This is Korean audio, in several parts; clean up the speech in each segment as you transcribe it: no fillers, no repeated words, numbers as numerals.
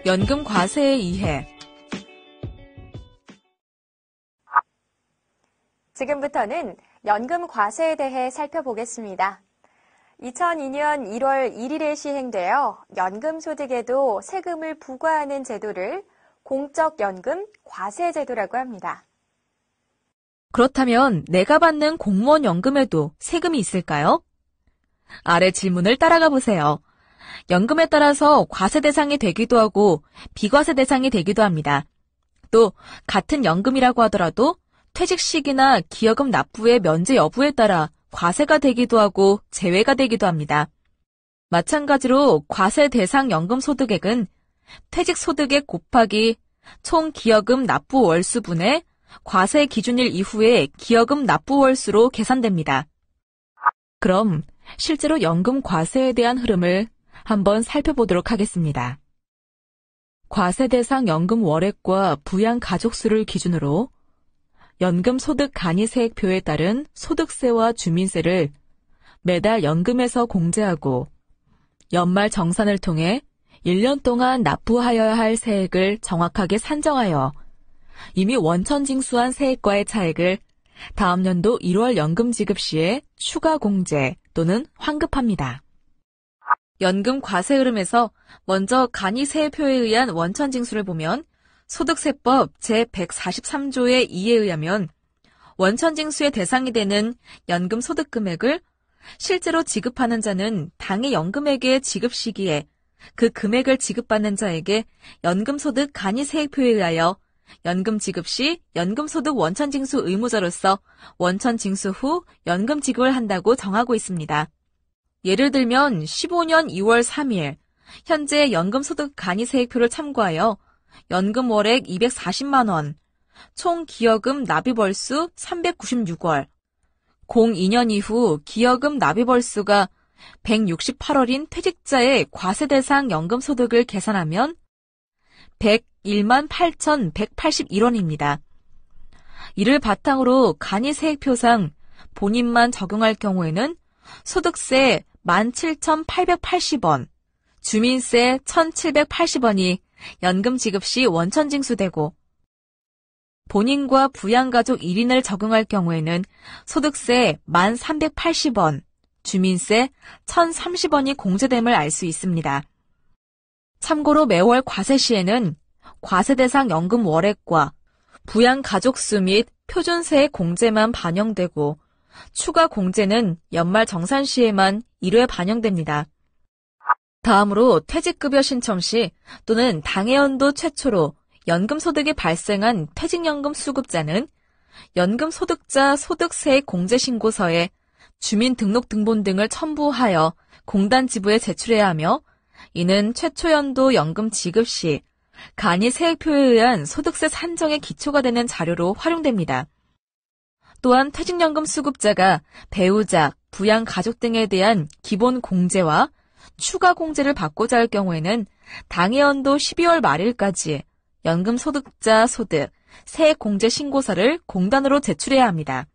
연금 과세의 이해. 지금부터는 연금 과세에 대해 살펴보겠습니다. 2002년 1월 1일에 시행되어 연금소득에도 세금을 부과하는 제도를 공적연금 과세제도라고 합니다. 그렇다면 내가 받는 공무원 연금에도 세금이 있을까요? 아래 질문을 따라가 보세요. 연금에 따라서 과세 대상이 되기도 하고 비과세 대상이 되기도 합니다. 또 같은 연금이라고 하더라도 퇴직 시기나 기여금 납부의 면제 여부에 따라 과세가 되기도 하고 제외가 되기도 합니다. 마찬가지로 과세 대상 연금 소득액은 퇴직 소득액 곱하기 총 기여금 납부 월수분의 과세 기준일 이후에 기여금 납부 월수로 계산됩니다. 그럼 실제로 연금 과세에 대한 흐름을 한번 살펴보도록 하겠습니다. 과세 대상 연금 월액과 부양 가족 수를 기준으로 연금 소득 간이세액표에 따른 소득세와 주민세를 매달 연금에서 공제하고 연말 정산을 통해 1년 동안 납부하여야 할 세액을 정확하게 산정하여 이미 원천 징수한 세액과의 차액을 다음 연도 1월 연금 지급 시에 추가 공제 또는 환급합니다. 연금 과세 흐름에서 먼저 간이세액표에 의한 원천 징수를 보면 소득세법 제143조의 2에 의하면 원천 징수의 대상이 되는 연금 소득 금액을 실제로 지급하는 자는 당해 연금액의 지급 시기에 그 금액을 지급받는 자에게 연금소득 간이세액표에 의하여 연금 지급 시 연금소득 원천징수 의무자로서 원천징수 후 연금 지급을 한다고 정하고 있습니다. 예를 들면 15년 2월 3일 현재 연금소득 간이세액표를 참고하여 연금 월액 240만 원, 총 기여금 납입월수 396월, 02년 이후 기여금 납입월수가 168월인 퇴직자의 과세 대상 연금소득을 계산하면 101만 8,181원입니다. 이를 바탕으로 간이세액표상 본인만 적용할 경우에는 소득세 17,880원, 주민세 1,780원이 연금 지급 시 원천 징수되고 본인과 부양가족 1인을 적용할 경우에는 소득세 1,380원, 주민세 1,030원이 공제됨을 알 수 있습니다. 참고로 매월 과세 시에는 과세 대상 연금 월액과 부양가족 수 및 표준세액 공제만 반영되고 추가 공제는 연말 정산 시에만 1회 반영됩니다. 다음으로 퇴직급여 신청 시 또는 당해연도 최초로 연금소득이 발생한 퇴직연금 수급자는 연금소득자 소득세액 공제신고서에 주민등록등본 등을 첨부하여 공단 지부에 제출해야 하며 이는 최초 연도 연금 지급 시 간이세액표에 의한 소득세 산정의 기초가 되는 자료로 활용됩니다. 또한 퇴직연금 수급자가 배우자, 부양가족 등에 대한 기본 공제와 추가 공제를 받고자 할 경우에는 당해연도 12월 말일까지 연금소득자 소득, 세액공제 신고서를 공단으로 제출해야 합니다.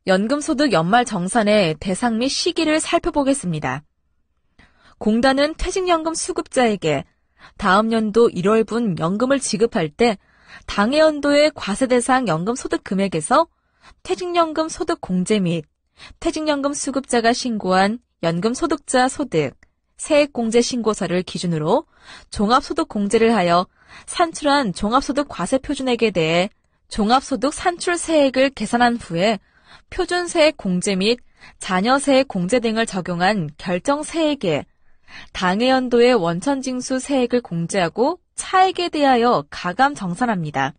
연금소득 연말 정산의 대상 및 시기를 살펴보겠습니다. 공단은 퇴직연금 수급자에게 다음 연도 1월분 연금을 지급할 때 당해연도의 과세 대상 연금 소득 금액에서 퇴직연금 소득 공제 및 퇴직연금 수급자가 신고한 연금소득자 소득, 세액공제 신고서를 기준으로 종합소득 공제를 하여 산출한 종합소득 과세표준액에 대해 종합소득 산출세액을 계산한 후에 표준세액 공제 및 자녀세액 공제 등을 적용한 결정세액에 당해연도의 원천징수 세액을 공제하고 차액에 대하여 가감 정산합니다.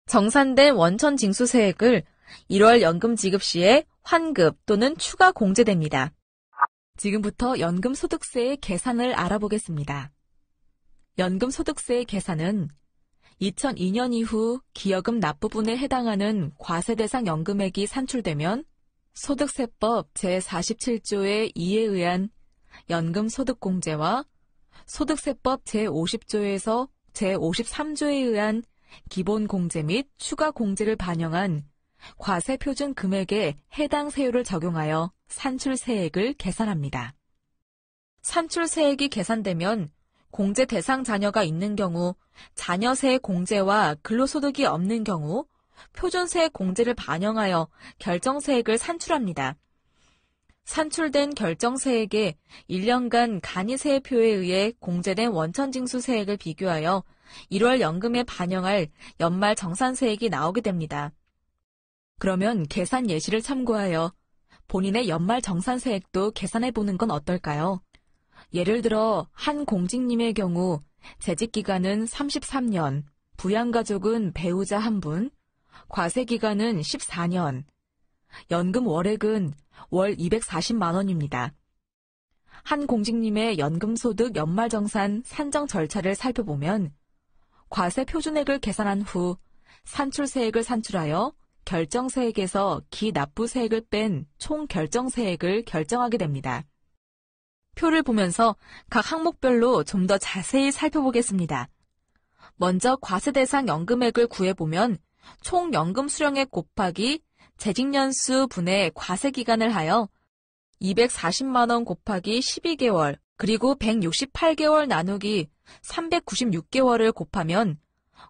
정산된 원천징수세액을 1월 연금 지급 시에 환급 또는 추가 공제됩니다. 지금부터 연금소득세의 계산을 알아보겠습니다. 연금소득세의 계산은 2002년 이후 기여금 납부분에 해당하는 과세대상 연금액이 산출되면 소득세법 제47조의 2에 의한 연금소득공제와 소득세법 제50조에서 제53조에 의한 기본공제 및 추가공제를 반영한 과세표준 금액에 해당 세율을 적용하여 산출세액을 계산합니다. 산출세액이 계산되면 공제 대상 자녀가 있는 경우 자녀세 공제와 근로소득이 없는 경우 표준세액 공제를 반영하여 결정세액을 산출합니다. 산출된 결정세액에 1년간 간이세액표에 의해 공제된 원천징수세액을 비교하여 1월 연금에 반영할 연말 정산세액이 나오게 됩니다. 그러면 계산 예시를 참고하여 본인의 연말 정산세액도 계산해보는 건 어떨까요? 예를 들어 한 공직님의 경우 재직기간은 33년, 부양가족은 배우자 1분, 과세기간은 14년, 연금 월액은 월 240만 원입니다. 한 공직님의 연금소득 연말정산 산정 절차를 살펴보면 과세 표준액을 계산한 후 산출세액을 산출하여 결정세액에서 기납부세액을 뺀 총 결정세액을 결정하게 됩니다. 표를 보면서 각 항목별로 좀 더 자세히 살펴보겠습니다. 먼저 과세 대상 연금액을 구해보면 총 연금 수령액 곱하기 재직년수 분의 과세기간을 하여 240만 원 곱하기 12개월 그리고 168개월 나누기 396개월을 곱하면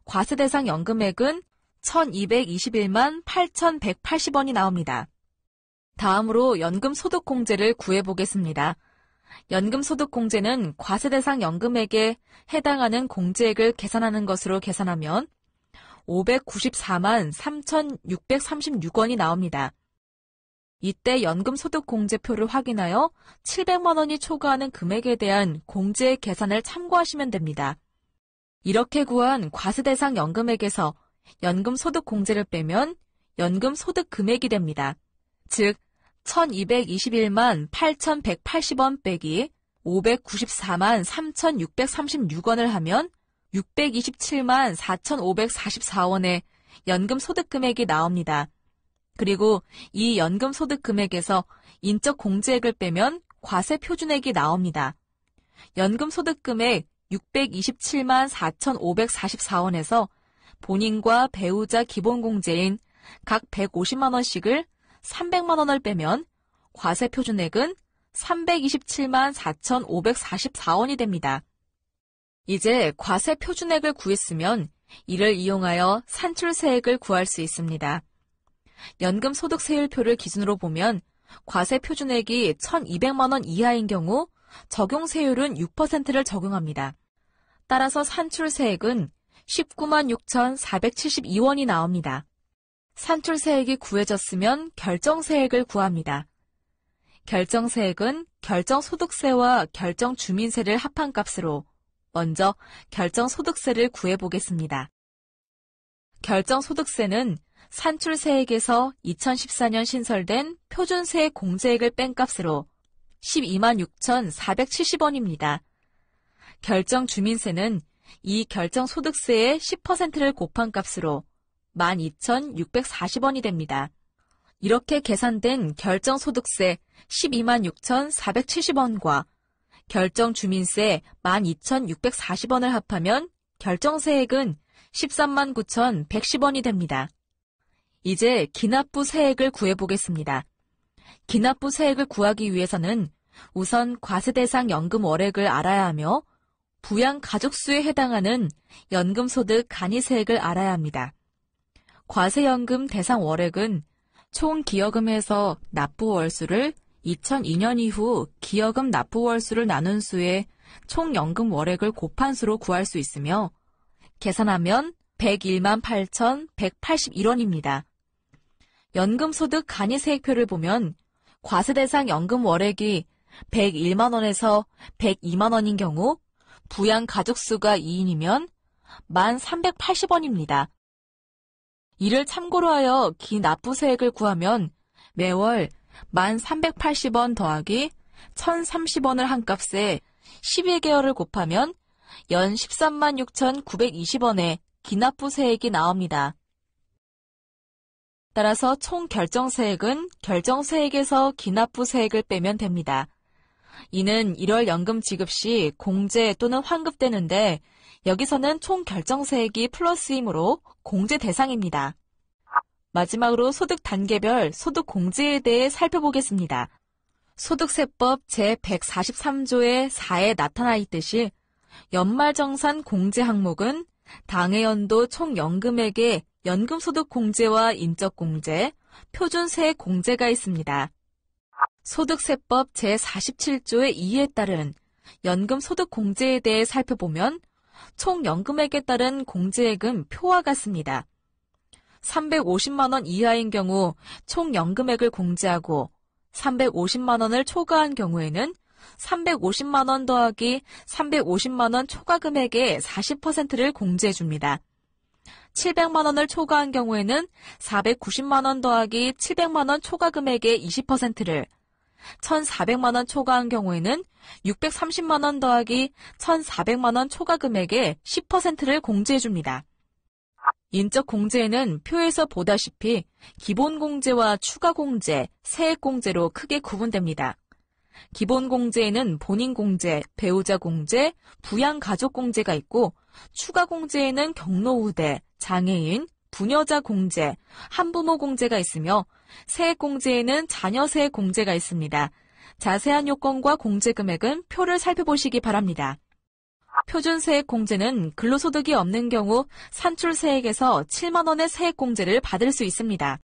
과세 대상 연금액은 1221만 8180원이 나옵니다. 다음으로 연금소득공제를 구해보겠습니다. 연금소득공제는 과세 대상 연금액에 해당하는 공제액을 계산하는 것으로 계산하면 594만 3,636원이 나옵니다. 이때 연금소득공제표를 확인하여 700만 원이 초과하는 금액에 대한 공제액 계산을 참고하시면 됩니다. 이렇게 구한 과세 대상 연금액에서 연금소득공제를 빼면 연금소득금액이 됩니다. 즉 1221만 8180원 빼기 594만 3636원을 하면 627만 4544원의 연금소득금액이 나옵니다. 그리고 이 연금소득금액에서 인적 공제액을 빼면 과세표준액이 나옵니다. 연금소득금액 627만 4544원에서 본인과 배우자 기본공제인 각 150만 원씩을 300만 원을 빼면 과세표준액은 327만 4544원이 됩니다. 이제 과세표준액을 구했으면 이를 이용하여 산출세액을 구할 수 있습니다. 연금소득세율표를 기준으로 보면 과세표준액이 1,200만 원 이하인 경우 적용세율은 6%를 적용합니다. 따라서 산출세액은 19만 6,472원이 나옵니다. 산출세액이 구해졌으면 결정세액을 구합니다. 결정세액은 결정소득세와 결정주민세를 합한 값으로 먼저 결정소득세를 구해보겠습니다. 결정소득세는 산출세액에서 2014년 신설된 표준세액 공제액을 뺀 값으로 12만 6,470원입니다. 결정주민세는 이 결정소득세의 10%를 곱한 값으로 12,640원이 됩니다. 이렇게 계산된 결정소득세 12만 6,470원과 결정주민세 12,640원을 합하면 결정세액은 13만 9,110원이 됩니다. 이제 기납부세액을 구해보겠습니다. 기납부세액을 구하기 위해서는 우선 과세대상 연금 월액을 알아야 하며 부양가족수에 해당하는 연금소득 간이세액을 알아야 합니다. 과세연금 대상 월액은 총 기여금에서 납부월수를 2002년 이후 기여금 납부월수를 나눈 수의 총 연금 월액을 곱한 수로 구할 수 있으며 계산하면 101만 8,181원입니다. 연금소득 간이세액표를 보면 과세대상 연금 월액이 101만 원에서 102만 원인 경우 부양가족수가 2인이면 1,380원입니다. 이를 참고로 하여 기납부세액을 구하면 매월 1,380원 더하기 1,030원을 한 값에 11개월을 곱하면 연 13만 6,920원의 기납부세액이 나옵니다. 따라서 총 결정세액은 결정세액에서 기납부세액을 빼면 됩니다. 이는 1월 연금 지급 시 공제 또는 환급되는데 여기서는 총 결정세액이 플러스이므로 공제 대상입니다. 마지막으로 소득 단계별 소득 공제에 대해 살펴보겠습니다. 소득세법 제143조의 4에 나타나 있듯이 연말정산 공제 항목은 당해연도 총 연금액의 연금소득 공제와 인적공제, 표준세액 공제가 있습니다. 소득세법 제47조의 2에 따른 연금소득 공제에 대해 살펴보면 총 연금액에 따른 공제액은 표와 같습니다. 350만 원 이하인 경우 총 연금액을 공제하고 350만 원을 초과한 경우에는 350만 원 더하기 350만 원 초과 금액의 40%를 공제해 줍니다. 700만 원을 초과한 경우에는 490만 원 더하기 700만 원 초과 금액의 20%를, 1,400만 원 초과한 경우에는 630만 원 더하기 1,400만 원 초과 금액의 10%를 공제해 줍니다. 인적 공제에는 표에서 보다시피 기본 공제와 추가 공제, 세액 공제로 크게 구분됩니다. 기본 공제에는 본인 공제, 배우자 공제, 부양 가족 공제가 있고, 추가 공제에는 경로 우대, 장애인, 부녀자 공제, 한부모 공제가 있으며, 세액 공제에는 자녀 세액 공제가 있습니다. 자세한 요건과 공제 금액은 표를 살펴보시기 바랍니다. 표준세액 공제는 근로소득이 없는 경우 산출세액에서 7만 원의 세액 공제를 받을 수 있습니다.